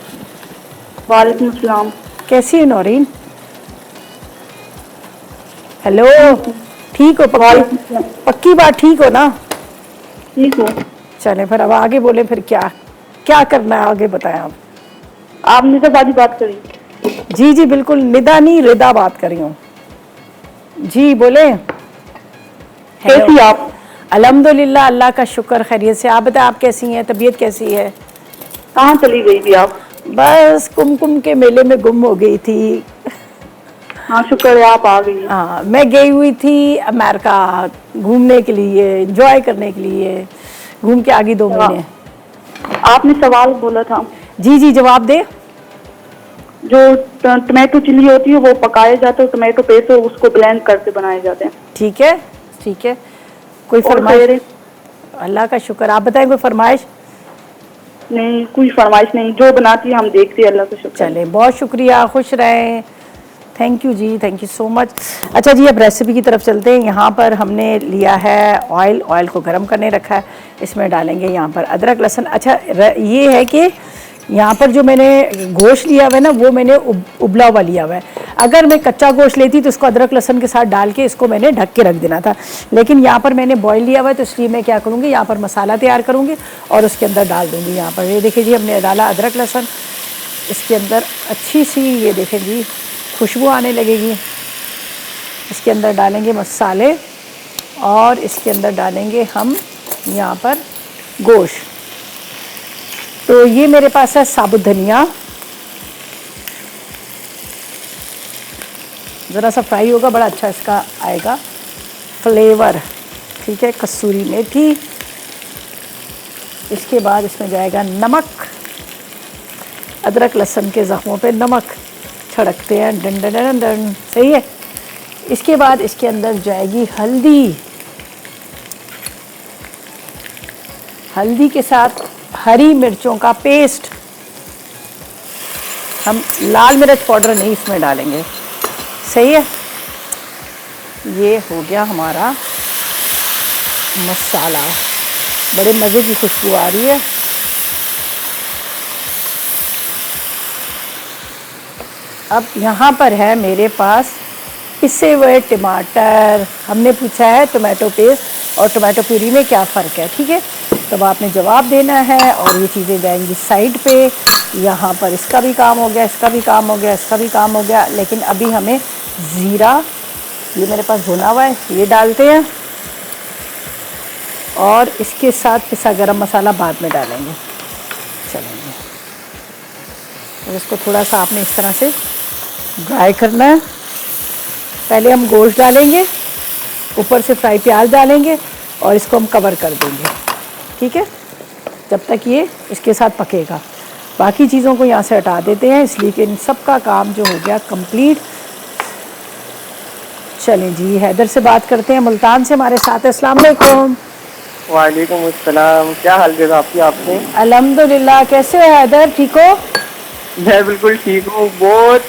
वालेकुम अस्सलाम। कैसी है नौरीन? हेलो, ठीक हो? पक्की बात, ठीक हो ना? ठीक हो। चलें फिर अब आगे बोले, फिर क्या क्या करना है आगे बताएं आप। आपने तो बात करी। जी जी बिल्कुल, निदा नहीं रिदा बात कर रही हूँ जी, बोले। कैसी आप? अल्हम्दुलिल्लाह, अल्लाह का शुक्र, खैरियत से। आप बताएं, आप कैसी हैं? तबीयत कैसी है? कहाँ चली गई थी आप? बस कुमकुम के मेले में गुम हो गई थी। हाँ, शुक्र है आप आ गई। हाँ, मैं गई हुई थी अमेरिका घूमने के लिए, एंजॉय करने के लिए, घूम के आ गई 2 महीने। आपने सवाल बोला था। जी जी, जवाब दे। जो टमाटो चिली होती है वो पकाए जाते हैं, टमाटो पेस्ट उसको ब्लेंड करके बनाए जाते हैं। ठीक है, ठीक है। कोई फरमाइश? अल्लाह का शुक्र, आप बताएं कोई फरमाइश? नहीं, कोई फरमाइश नहीं, जो बनाती है हम देखते हैं, अल्लाह का शुक्र। चले, बहुत शुक्रिया, खुश रहें। थैंक यू जी, थैंक यू सो मच। अच्छा जी, अब रेसिपी की तरफ चलते हैं। यहाँ पर हमने लिया है ऑयल को गर्म करने रखा है, इसमें डालेंगे यहाँ पर अदरक लहसुन। अच्छा, ये है कि यहाँ पर जो मैंने गोश्त लिया हुआ है ना, वो मैंने उबला हुआ लिया हुआ है। अगर मैं कच्चा गोश्त लेती तो इसको अदरक लहसुन के साथ डाल के इसको मैंने ढक के रख देना था, लेकिन यहाँ पर मैंने बॉईल लिया हुआ है, तो इसलिए मैं क्या करूँगी, यहाँ पर मसाला तैयार करूँगी और उसके अंदर डाल दूँगी। यहाँ पर ये देखिए जी, हमने डाला अदरक लहसुन, इसके अंदर अच्छी सी ये देखें जी खुशबू आने लगेगी। इसके अंदर डालेंगे मसाले और इसके अंदर डालेंगे हम यहाँ पर गोश्त। तो ये मेरे पास है साबुत धनिया, ज़रा सा फ्राई होगा, बड़ा अच्छा इसका आएगा फ्लेवर। ठीक है, कसूरी मेथी, इसके बाद इसमें जाएगा नमक। अदरक लहसुन के ज़ख्मों पे नमक छड़कते हैं, डन डन डन डन, सही है। इसके बाद इसके अंदर जाएगी हल्दी, हल्दी के साथ हरी मिर्चों का पेस्ट। हम लाल मिर्च पाउडर नहीं इसमें डालेंगे, सही है। ये हो गया हमारा मसाला, बड़े मज़े की खुशबू आ रही है। अब यहाँ पर है मेरे पास पिसे हुए टमाटर। हमने पूछा है टमाटो पेस्ट और टमाटो प्यूरी में क्या फ़र्क है, ठीक है। तब आपने जवाब देना है और ये चीज़ें जाएंगी साइड पे। यहाँ पर इसका भी काम हो गया, इसका भी काम हो गया, इसका भी काम हो गया, लेकिन अभी हमें ज़ीरा, ये मेरे पास भुना हुआ है, ये डालते हैं और इसके साथ पिसा गरम मसाला बाद में डालेंगे। चलेंगे, और इसको थोड़ा सा आपने इस तरह से ड्राई करना है। पहले हम गोश्त डालेंगे, ऊपर से फ्राई प्याज डालेंगे और इसको हम कवर कर देंगे, ठीक है, जब तक ये इसके साथ पकेगा। बाकी चीज़ों को यहाँ से हटा देते हैं, इसलिए कि इन सब का काम जो हो गया कंप्लीट। चलें जी, हैदर से बात करते हैं, मुल्तान से हमारे साथ है। अस्सलाम वालेकुम। वालेकुम अस्सलाम। क्या हाल है आपकी? आपने? अल्हम्दुलिल्लाह। कैसे हो हैदर, ठीक हो? मैं बिल्कुल ठीक हूँ। बहुत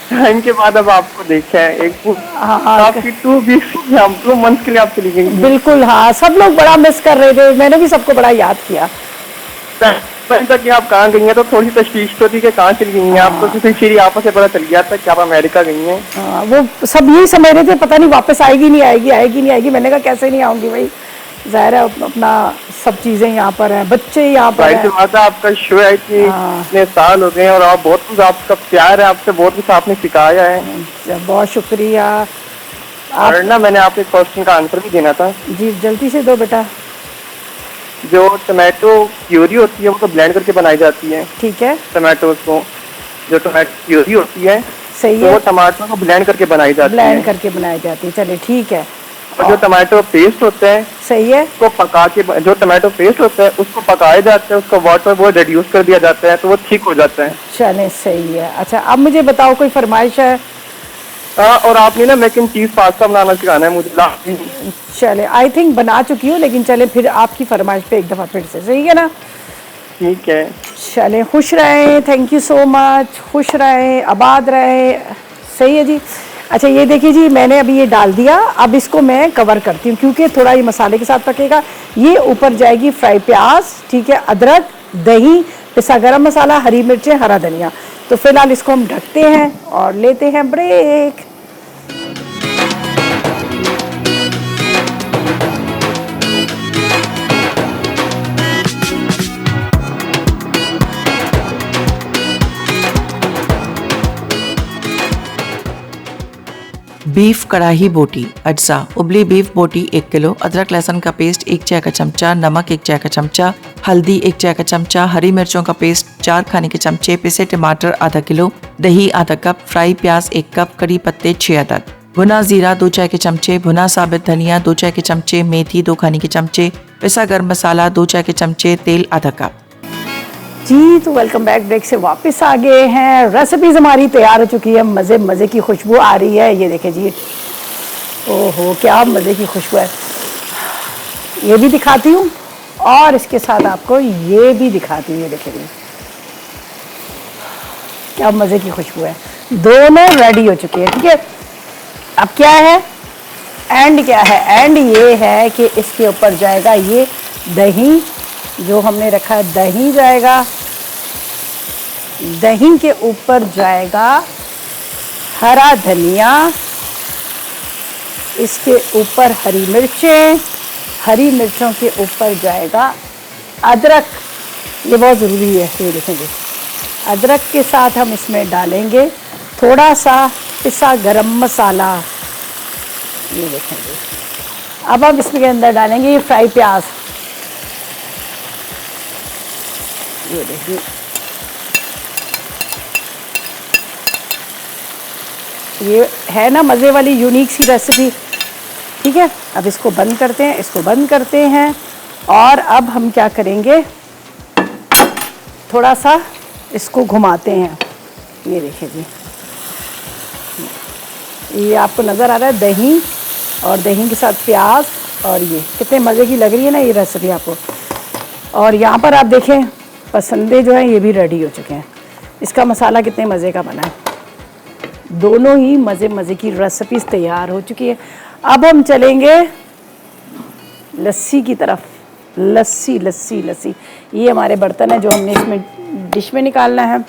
टाइम के बाद अब आपको देखा है। एक हाँ, आपकी 2 मंथ के लिए आप चली गई थी। बिल्कुल, हाँ, सब लोग बड़ा मिस कर रहे थे, मैंने भी सबको बड़ा याद किया। तक कि आप कहाँ गई हैं तो थोड़ी तशवीश तो थी कि कहाँ चली गई हैं। आपको तो फिर आपस से पता चल गया था कि आप अमेरिका गई हैं। हाँ, वो सब यही समझ रहे थे, पता नहीं वापस आएगी नहीं आएगी, आएगी नहीं आएगी। मैंने कहा कैसे नहीं आऊँगी भाई, ज़ाहिर है अपना सब चीज़ें यहाँ पर हैं, बच्चे यहाँ पर हैं। बात है, आपका शो है कि इतने साल हो गए और आप बहुत कुछ, आपका प्यार है, आपसे बहुत कुछ आपने सिखाया है। बहुत शुक्रिया। और ना मैंने आपको एक क्वेश्चन का आंसर भी देना था। जी जल्दी से दो बेटा। जो टमाटो प्यूरी होती है वो तो ब्लेंड करके बनाई जाती है, ठीक है, टमाटोज को। जो टमाटो प्यूरी होती है सही तो है, वो टमाटर को ब्लेंड करके बनाई जाती है। ब्लेंड करके बनाई जाती है, चलिए ठीक है। और जो टमाटो पेस्ट होता है सही है, उसको पका के, जो टमाटो पेस्ट होता है उसको पकाया जाता है, उसका वाटर वो रिड्यूस कर दिया जाता है तो वो ठीक हो जाता है। चलें सही है। अच्छा अब मुझे बताओ, कोई फरमाइश है? हाँ, और आपने ना मैक एंड चीज पास्ता बनाना सिखाना है मुझे। चले, आई थिंक बना चुकी हूँ, लेकिन चले फिर आपकी फरमाइश पे एक दफ़ा फिर से, सही है ना? ठीक है, चले, खुश रहें, थैंक यू सो मच, खुश रहें, आबाद रहें। सही है जी। अच्छा ये देखिए जी, मैंने अभी ये डाल दिया, अब इसको मैं कवर करती हूँ क्योंकि थोड़ा ये मसाले के साथ पकेगा। ये ऊपर जाएगी फ्राई प्याज, ठीक है, अदरक, दही, पिसा गरम मसाला, हरी मिर्चें, हरा धनिया। तो फिलहाल इसको हम ढकते हैं और लेते हैं ब्रेक। बीफ कढ़ाई बोटी अज्जा। उबली बीफ बोटी 1 किलो, अदरक लहसुन का पेस्ट 1 चाय का चमचा, नमक 1 चाय का चमचा, हल्दी 1 चाय का चमचा, हरी मिर्चों का पेस्ट 4 खाने के चमचे, पिसे टमाटर आधा किलो, दही आधा कप, फ्राई प्याज 1 कप, कड़ी पत्ते 6 अदद, भुना जीरा 2 चाय के चमचे, भुना साबित धनिया 2 चाय के चमचे, मेथी 2 खाने के चमचे, पिसा गर्म मसाला 2 चाय के चमचे, तेल आधा कप। जी तो वेलकम बैक, ब्रेक से वापस आ गए हैं। रेसिपीज़ हमारी तैयार हो चुकी है, मज़े मज़े की खुशबू आ रही है। ये देखें जी, ओहो क्या मज़े की खुशबू है। ये भी दिखाती हूँ और इसके साथ आपको ये भी दिखाती हूँ। ये देखें जी, क्या मज़े की खुशबू है। दोनों रेडी हो चुके हैं, ठीक है। अब क्या है एंड, क्या है एंड, ये है कि इसके ऊपर जाएगा ये दही जो हमने रखा है, दही जाएगा, दही के ऊपर जाएगा हरा धनिया, इसके ऊपर हरी मिर्चें, हरी मिर्चों के ऊपर जाएगा अदरक। ये बहुत ज़रूरी है, ये देखेंगे। अदरक के साथ हम इसमें डालेंगे थोड़ा सा पिसा गरम मसाला, ये देखेंगे। अब हम इसके अंदर डालेंगे ये फ्राई प्याज, ये देखिए। ये है ना मज़े वाली यूनिक सी रेसिपी, ठीक है। अब इसको बंद करते हैं, इसको बंद करते हैं और अब हम क्या करेंगे, थोड़ा सा इसको घुमाते हैं। ये देखिए जी, ये आपको नज़र आ रहा है दही और दही के साथ प्याज, और ये कितने मज़े की लग रही है ना ये रेसिपी आपको। और यहाँ पर आप देखें पसंदे जो हैं ये भी रेडी हो चुके हैं। इसका मसाला कितने मज़े का बना है। दोनों ही मज़े मज़े की रेसिपीज़ तैयार हो चुकी है। अब हम चलेंगे लस्सी की तरफ। लस्सी लस्सी लस्सी, ये हमारे बर्तन है जो हमने इसमें डिश में निकालना है।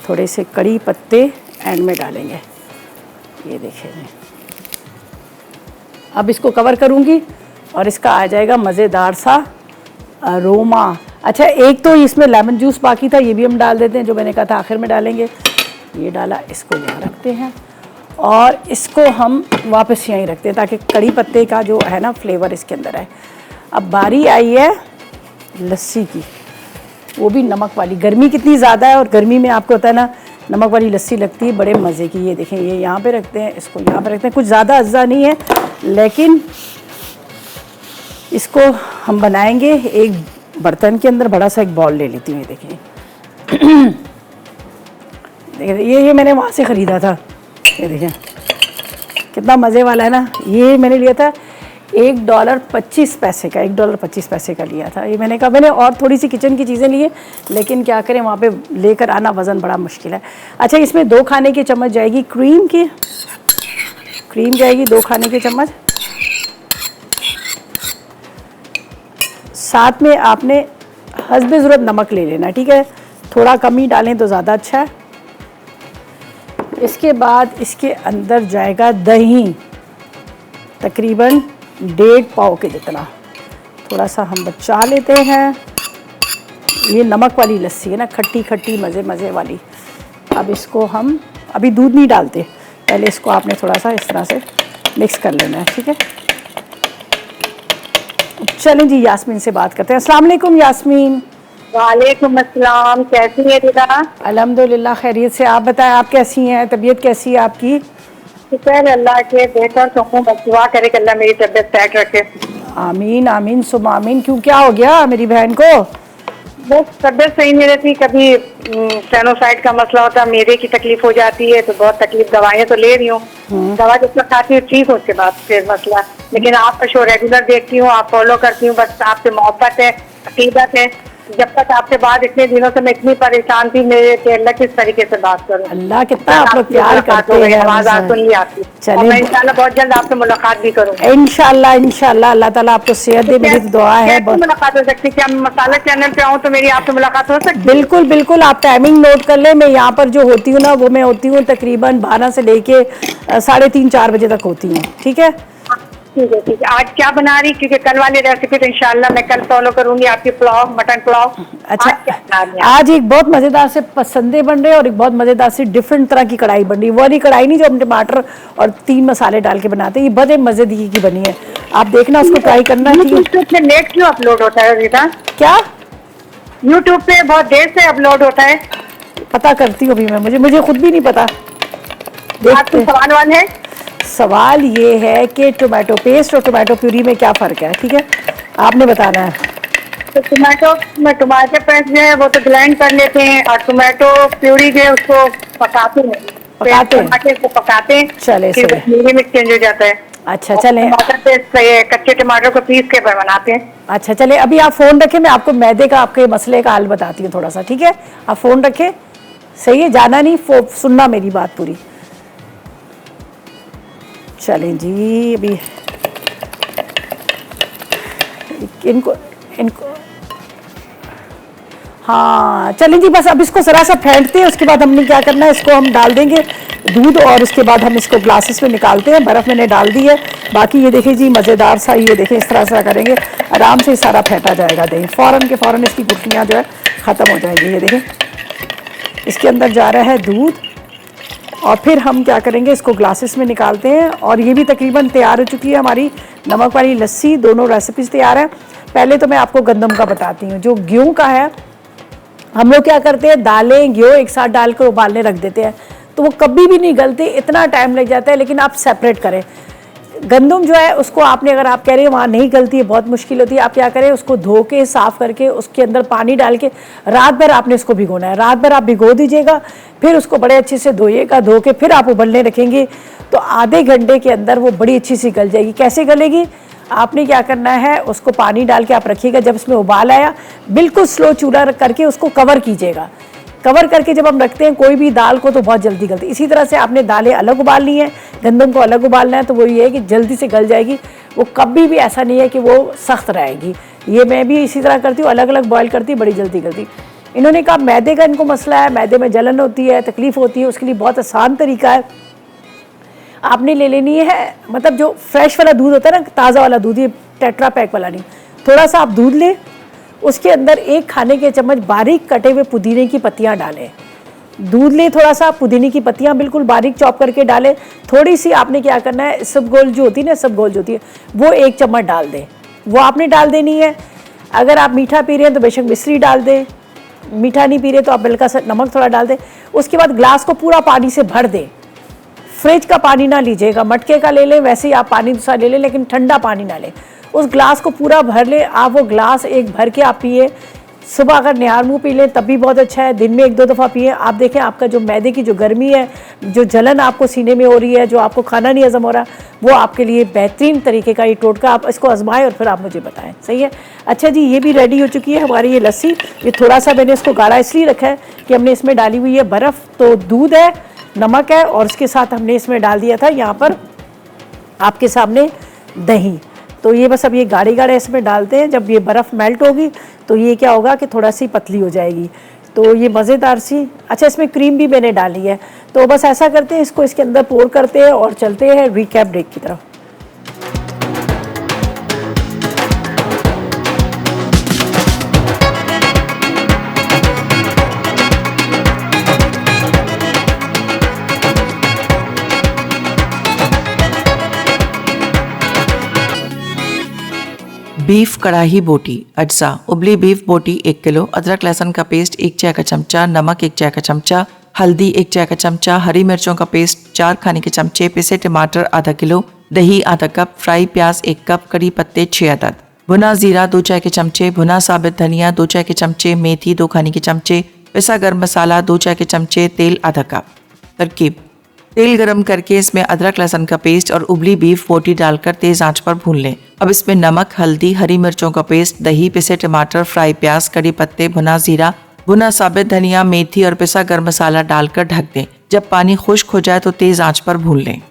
थोड़े से कड़ी पत्ते एंड में डालेंगे, ये देखिए। अब इसको कवर करूँगी और इसका आ जाएगा मज़ेदार सा अरोमा। अच्छा एक तो इसमें लेमन जूस बाकी था, ये भी हम डाल देते हैं, जो मैंने कहा था आखिर में डालेंगे। ये डाला, इसको यहाँ रखते हैं और इसको हम वापस यहीं रखते हैं ताकि कड़ी पत्ते का जो है ना फ्लेवर इसके अंदर आए। अब बारी आई है लस्सी की, वो भी नमक वाली। गर्मी कितनी ज़्यादा है और गर्मी में आपको होता है ना नमक वाली लस्सी लगती है, बड़े मज़े की। ये देखें, ये यहाँ पे रखते हैं, इसको यहाँ पे रखते हैं। कुछ ज़्यादा अज्जा नहीं है, लेकिन इसको हम बनाएंगे एक बर्तन के अंदर। बड़ा सा एक बॉल ले लेती हूँ। ये देखिए ये मैंने वहाँ से ख़रीदा था। ये देखें कितना मज़े वाला है ना। ये मैंने लिया था $1.25 का, $1.25 का लिया था। ये मैंने कहा मैंने और थोड़ी सी किचन की चीज़ें लिए, लेकिन क्या करें वहाँ पे लेकर आना वज़न बड़ा मुश्किल है। अच्छा, इसमें 2 खाने की चम्मच जाएगी क्रीम की। क्रीम जाएगी 2 खाने के चम्मच। साथ में आपने हस्बे ज़रूरत नमक ले लेना, ठीक है। थोड़ा कम ही डालें तो ज़्यादा अच्छा है। इसके बाद इसके अंदर जाएगा दही, तकरीबन 1.5 पाव के जितना। थोड़ा सा हम बचा लेते हैं। ये नमक वाली लस्सी है ना, खट्टी खट्टी मज़े मज़े वाली। अब इसको हम अभी दूध नहीं डालते, पहले इसको आपने थोड़ा सा इस तरह से मिक्स कर लेना है, ठीक है। चलें जी, यास्मीन से बात करते हैं। अस्सलाम वालेकुम यास्मीन। वालेकुम अस्सलाम, कैसी है दीदा? अल्हम्दुलिल्लाह खैरियत से। आप बताएं, आप कैसी हैं? तबीयत कैसी है आपकी? शुक्र अल्लाह के, बेहतर कहूँ बस दुआ करे कि अल्लाह मेरी तबीयत सेट रखे। आमीन आमीन सुम आमीन। क्यों, क्या हो गया मेरी बहन को? बस तबीयत सही नहीं रहती, कभी साइनोसाइड का मसला होता है, मेरे की तकलीफ हो जाती है, तो बहुत तकलीफ। दवाइयाँ तो ले रही हूँ, दवा जब तक खाती हूँ ठीक हो, उसके बाद फिर मसला। लेकिन आपका शो रेगुलर देखती हूँ, आप फॉलो करती हूँ, बस आपसे मोहब्बत है, अकीदत है। जब तक आपसे बाद इतने दिनों से मैं इतनी परेशान थी मेरे कि अल्लाह किस तरीके से बात करूं। अल्लाह कितना आप लोग प्यार करते हैं। आवाज आप सुन ली आपकी। चलिए, और मैं इंशाल्लाह बहुत जल्द आपसे मुलाकात भी करूंगी। इंशाल्लाह इंशाल्लाह। अल्लाह ताला आपको सेहत दे, मेरी तो दुआ है। कैसे मुलाकात हो सकती है? क्या मैं मसाला चैनल पे आऊँ तो मेरी आपसे मुलाकात हो सकती है? बिल्कुल बिल्कुल, आप टाइमिंग नोट कर ले। मैं यहाँ पर जो होती हूँ ना, वो मैं होती हूँ तकरीबन 12 से लेके 3:30-4 बजे तक होती हूँ, ठीक है। ठीक है ठीक है। आज क्या बना रही? क्योंकि कल वाली रेसिपी तो इंशाल्लाह मैं कल फॉलो करूंगी, आपकी पुलाव, मटन पुलाव। अच्छा, आज क्या बना रही हैं? आज एक बहुत मज़ेदार से पसंदे बन रहे हैं और एक बहुत मज़ेदार से डिफरेंट तरह की कढ़ाई बन रही है। वो वाली कढ़ाई नहीं जो हम टमाटर और 3 मसाले डाल के बनाते हैं, ये बड़े मज़े की बनी है। आप देखना, उसको ट्राई करना। यूट्यूब पे लेट क्यों अपलोड होता है रीता? क्या? यूट्यूब पे बहुत देर से अपलोड होता है। पता करती हूँ अभी मैं, मुझे खुद भी नहीं पता। आपको देखते सवाल है? सवाल ये है कि टोमेटो पेस्ट और टोमेटो प्यूरी में क्या फ़र्क है, ठीक है, आपने बताना है। तो टोमेटो पेस्ट जो है वो तो ग्राइंड कर लेते हैं, और टोमेटो प्यूरी जो है उसको पकाते हैं। टमाटर को पकाते हैं, चले फिर प्यूरी में चेंज हो जाता है। अच्छा चले, टमाटर पेस्ट कच्चे टमाटर को पीस के बनाते हैं। अच्छा चले, अभी आप फ़ोन रखें, मैं आपको मैदे का आपके मसले का हल बताती हूँ थोड़ा सा, ठीक है। आप फ़ोन रखें, सही है, जाना नहीं, सुनना मेरी बात पूरी। चलें जी, अभी इनको हाँ चलें जी, बस अब इसको ज़रा सा फेंटते हैं। उसके बाद हमने क्या करना है, इसको हम डाल देंगे दूध, और उसके बाद हम इसको ग्लासेस में निकालते हैं। बर्फ़ मैंने डाल दी है। बाकी ये देखिए जी, मज़ेदार सा, ये देखें इस तरह से करेंगे, आराम से सारा फेंटा जाएगा। दही फ़ौरन के फ़ौरन इसकी गुठलियाँ जो है ख़त्म हो जाएंगी। ये देखें, इसके अंदर जा रहा है दूध, और फिर हम क्या करेंगे, इसको ग्लासेस में निकालते हैं। और ये भी तकरीबन तैयार हो चुकी है हमारी नमक वाली लस्सी। दोनों रेसिपीज़ तैयार हैं। पहले तो मैं आपको गंदम का बताती हूँ। जो गेहूँ का है, हम लोग क्या करते हैं, दालें गेहूँ एक साथ डालकर उबालने रख देते हैं, तो वो कभी भी नहीं गलते, इतना टाइम लग जाता है। लेकिन आप सेपरेट करें। गंदम जो है उसको आपने, अगर आप कह रहे हैं वहाँ नहीं गलती है, बहुत मुश्किल होती है, आप क्या करें, उसको धो के साफ़ करके उसके अंदर पानी डाल के रात भर आपने इसको भिगोना है। रात भर आप भिगो दीजिएगा, फिर उसको बड़े अच्छे से धोइएगा। धो के फिर आप उबलने रखेंगे, तो आधे घंटे के अंदर वो बड़ी अच्छी सी गल जाएगी। कैसे गलेगी, आपने क्या करना है, उसको पानी डाल के आप रखिएगा। जब इसमें उबाल आया, बिल्कुल स्लो चूल्हा करके उसको कवर कीजिएगा। कवर करके जब हम रखते हैं कोई भी दाल को, तो बहुत जल्दी गलती। इसी तरह से आपने दालें अलग उबालनी है, गंदम को अलग उबालना है, तो वो ये है कि जल्दी से गल जाएगी। वो कभी भी ऐसा नहीं है कि वो सख्त रहेगी। ये मैं भी इसी तरह करती हूँ, अलग अलग बॉयल करती हूँ, बड़ी जल्दी गलती। इन्होंने कहा मैदे का इनको मसला है, मैदे में जलन होती है, तकलीफ़ होती है, उसके लिए बहुत आसान तरीका है। आपने ले लेनी है, मतलब जो फ्रेश वाला दूध होता है ना, ताज़ा वाला दूध, ये टेट्रा पैक वाला नहीं। थोड़ा सा आप दूध लें, उसके अंदर 1 खाने के चम्मच बारीक कटे हुए पुदीने की पत्तियां डालें। दूध लें थोड़ा सा, पुदीने की पत्तियां बिल्कुल बारीक चॉप करके डालें। थोड़ी सी आपने क्या करना है, इसबगोल जो होती है ना, इसबगोल जो होती है, वो 1 चम्मच डाल दें, वो आपने डाल देनी है। अगर आप मीठा पी रहे हैं तो बेशक मिश्री डाल दें। मीठा नहीं पी रहे तो आप हल्का सा नमक थोड़ा डाल दें। उसके बाद ग्लास को पूरा पानी से भर दें। फ्रिज का पानी ना लीजिएगा, मटके का ले लें, वैसे ही आप पानी दूसरा ले लें, लेकिन ठंडा पानी ना लें। उस ग्लास को पूरा भर लें। आप वो ग्लास एक भर के आप पिए। सुबह अगर निहार मुँह पी लें तब भी बहुत अच्छा है। दिन में 1-2 दफ़ा पिए। आप देखें आपका जो मैदे की जो गर्मी है, जो जलन आपको सीने में हो रही है, जो आपको खाना नहीं हजम हो रहा, वो आपके लिए बेहतरीन तरीके का ये टोटका। आप इसको आजमाएं और फिर आप मुझे बताएं। सही है। अच्छा जी, ये भी रेडी हो चुकी है हमारी ये लस्सी। ये थोड़ा सा मैंने इसको गाढ़ा इसलिए रखा है कि हमने इसमें डाली हुई है बर्फ़, तो दूध है, नमक है, और उसके साथ हमने इसमें डाल दिया था यहाँ पर आपके सामने दही। तो ये बस अब ये गाढ़े गाढ़े इसमें डालते हैं। जब ये बर्फ़ मेल्ट होगी तो ये क्या होगा कि थोड़ा सी पतली हो जाएगी, तो ये मज़ेदार सी। अच्छा, इसमें क्रीम भी मैंने डाली है। तो बस ऐसा करते हैं, इसको इसके अंदर पोर करते हैं और चलते हैं रिकैप ब्रेक की तरफ। बीफ कढ़ाई बोटी अज्जा। उबली बीफ बोटी 1 किलो, अदरक लहसुन का पेस्ट 1 चाय का चमचा, नमक 1 चाय का चमचा, हल्दी 1 चाय का चमचा, हरी मिर्चों का पेस्ट 4 खाने के चमचे, पिसे टमाटर आधा किलो, दही आधा कप, फ्राई प्याज 1 कप, कड़ी पत्ते 6 अदद, भुना जीरा 2 चाय के चमचे, भुना साबित धनिया 2 चाय के चमचे, मेथी 2 खाने के चमचे, पिसा गर्म मसाला 2 चाय के चमचे, तेल आधा कप। तरकीब: तेल गरम करके इसमें अदरक लहसुन का पेस्ट और उबली बीफ बोटी डालकर तेज आंच पर भून लें। अब इसमें नमक, हल्दी, हरी मिर्चों का पेस्ट, दही, पिसे टमाटर, फ्राई प्याज, कड़ी पत्ते, भुना जीरा, भुना साबित धनिया, मेथी और पिसा गर्म मसाला डालकर ढक दें। जब पानी खुश्क हो जाए तो तेज आंच पर भून लें।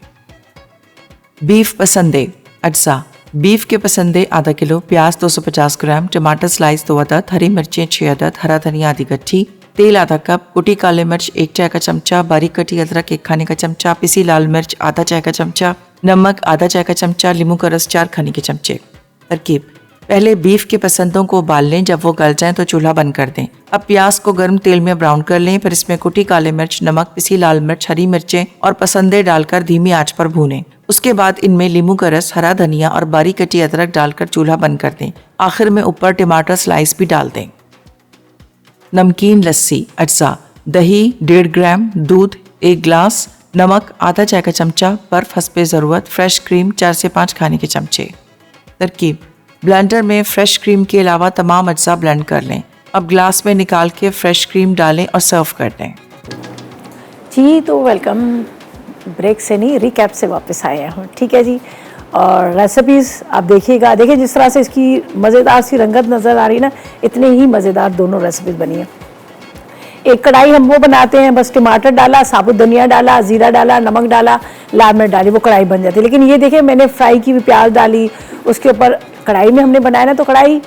बीफ पसंदे अज्जा। बीफ के पसंदे आधा किलो, प्याज 250 ग्राम, टमाटर स्लाइस 2 अदद, हरी मिर्चें 6 अदद, हरा धनिया आधी गट्ठी, तेल आधा कप, कुटी काले मिर्च 1 चाय का चमचा, बारीक कटी अदरक 1 खाने का चमचा, पिसी लाल मिर्च आधा चाय का चमचा, नमक आधा चाय का चमचा, नींबू का रस 4 खाने के चमचे। तरकीब: पहले बीफ के पसंदों को उबाल लें। जब वो गल जाएं तो चूल्हा बंद कर दें। अब प्याज को गर्म तेल में ब्राउन कर लें। फिर इसमें कुटी काले मिर्च, नमक, पिसी लाल मिर्च, हरी मिर्चें और पसंदे डालकर धीमी आंच पर भूनें। उसके बाद इनमें नींबू का रस, हरा धनिया और बारीक कटी अदरक डालकर चूल्हा बंद कर दें। आखिर में ऊपर टमाटर स्लाइस भी डाल दें। नमकीन लस्सी अज्जा। दही 1.5 ग्राम, दूध 1 गिलास, नमक आधा चाय का चमचा, बर्फ हस्बे ज़रूरत, फ्रेश क्रीम 4 से 5 खाने के चमचे। तरकीब: ब्लेंडर में फ्रेश क्रीम के अलावा तमाम अज्जा ब्लेंड कर लें। अब ग्लास में निकाल के फ्रेश क्रीम डालें और सर्व कर दें। जी, तो वेलकम। ब्रेक से नहीं, रिकैप से वापस आए हैं। ठीक है जी। और रेसिपीज़ आप देखिएगा, देखिए जिस तरह से इसकी मज़ेदार सी रंगत नज़र आ रही है ना, इतने ही मज़ेदार दोनों रेसिपीज़ बनी है। एक कढ़ाई हम वो बनाते हैं, बस टमाटर डाला, साबुत धनिया डाला, ज़ीरा डाला, नमक डाला, लाल मिर्च डाली, वो कढ़ाई बन जाती है। लेकिन ये देखिए मैंने फ्राई की हुई प्याज डाली, उसके ऊपर कढ़ाई में हमने बनाया ना, तो कढ़ाई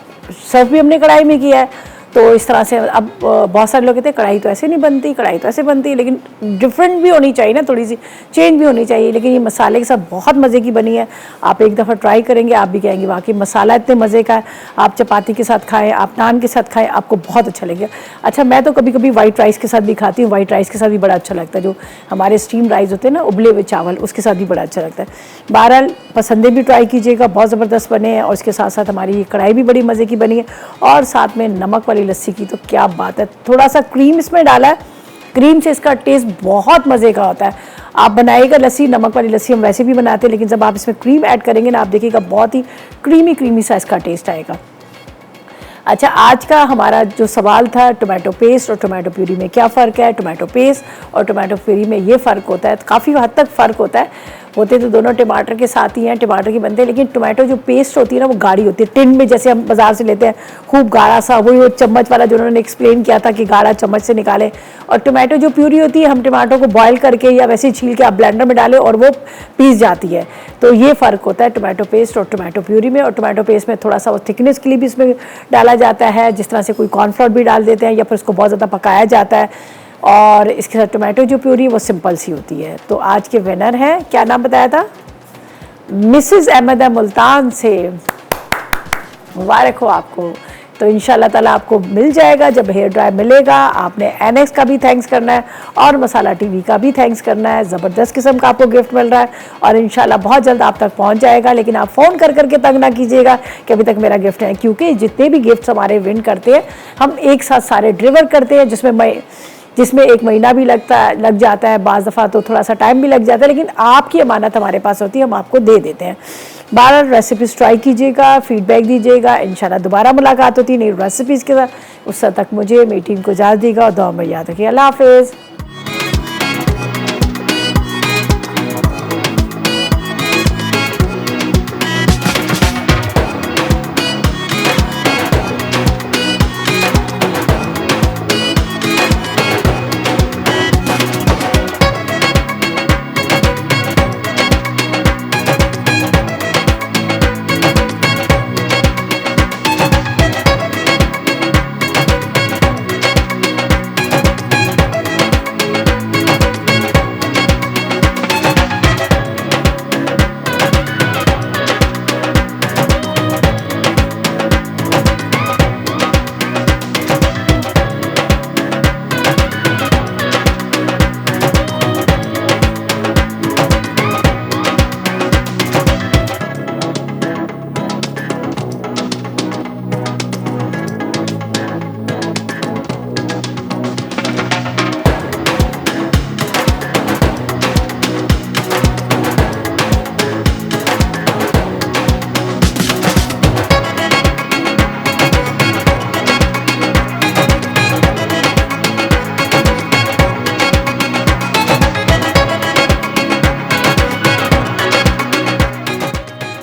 सर्व भी हमने कढ़ाई में किया है। तो इस तरह से अब बहुत सारे लोग कहते हैं कढ़ाई तो ऐसे नहीं बनती, कढ़ाई तो ऐसे बनती है, लेकिन डिफरेंट भी होनी चाहिए ना, थोड़ी सी चेंज भी होनी चाहिए। लेकिन ये मसाले के साथ बहुत मज़े की बनी है। आप एक दफ़ा ट्राई करेंगे, आप भी कहेंगे वाकई मसाला इतने मज़े का है। आप चपाती के साथ खाएं, आप नान के साथ खाएं, आपको बहुत अच्छा लगेगा। अच्छा, मैं तो कभी कभी वाइट राइस के साथ भी खाती हूँ। वाइट राइस के साथ भी बड़ा अच्छा लगता है, जो हमारे स्टीम राइस होते हैं ना, उबले हुए चावल, उसके साथ भी बड़ा अच्छा लगता है। बहरहाल पसंदे भी ट्राई कीजिएगा, बहुत ज़बरदस्त बने हैं। और इसके साथ साथ हमारी ये कढ़ाई भी बड़ी मज़े की बनी है, और साथ में नमक वाली लस्सी की तो क्या बात है। थोड़ा सा क्रीम इसमें डाला है, क्रीम से इसका टेस्ट बहुत मज़े का होता है। आप बनाइएगा लस्सी, नमक वाली लस्सी हम वैसे भी बनाते हैं, लेकिन जब आप इसमें क्रीम ऐड करेंगे ना, आप देखिएगा बहुत ही क्रीमी सा इसका टेस्ट आएगा। अच्छा, आज का हमारा जो सवाल था, टोमेटो पेस्ट और टोमेटो प्यूरी में क्या फ़र्क है। टोमेटो पेस्ट और टोमेटो प्यूरी में ये फ़र्क होता है, काफ़ी हद तक फ़र्क होता है। होते तो दोनों टमाटर के साथ ही हैं, टमाटर की बनते हैं, लेकिन टोमेटो जो पेस्ट होती है ना, वो गाढ़ी होती है। टिन में जैसे हम बाज़ार से लेते हैं, खूब गाढ़ा सा, वही वो चम्मच वाला जो उन्होंने एक्सप्लेन किया था कि गाढ़ा चम्मच से निकालें। और टोमेटो जो प्यूरी होती है, हम टमाटो को बॉयल करके या वैसे ही छील के आप ब्लेंडर में डालें और वो पीस जाती है। तो ये फ़र्क होता है टोमेटो पेस्ट और टोमेटो प्यूरी में। और टोमेटो पेस्ट में थोड़ा सा वो थिकनेस के लिए भी इसमें डाला जाता है, जिस तरह से कोई कॉर्नफ्लोर भी डाल देते हैं, या फिर उसको बहुत ज़्यादा पकाया जाता है। और इसके साथ टोमेटो जो प्यूरी वो सिंपल सी होती है। तो आज के विनर हैं, क्या नाम बताया था, मिसेस अहमद मुल्तान से। मुबारक हो आपको। तो इंशाल्लाह ताला आपको मिल जाएगा। जब हेयर ड्रायर मिलेगा आपने एनेक्स का भी थैंक्स करना है और मसाला टीवी का भी थैंक्स करना है। ज़बरदस्त किस्म का आपको गिफ्ट मिल रहा है और इंशाल्लाह बहुत जल्द आप तक पहुंच जाएगा। लेकिन आप फ़ोन कर करके तंग ना कीजिएगा कि अभी तक मेरा गिफ्ट है, क्योंकि जितने भी गिफ्ट्स हमारे विन करते हैं हम एक साथ सारे डिलीवर करते हैं, जिसमें 1 महीना भी लग जाता है, बाज़ दफ़ा तो थोड़ा सा टाइम भी लग जाता है, लेकिन आपकी अमानत हमारे पास होती है, हम आपको दे देते हैं। 12 रेसिपीज़ ट्राई कीजिएगा, फीडबैक दीजिएगा। इंशाल्लाह दोबारा मुलाकात होती है नई रेसिपीज़ के साथ। उस तक मुझे मेरी टीम को इजाज़त दीजिएगा और दुआ में याद रखिए। अल्लाह हाफ़िज़।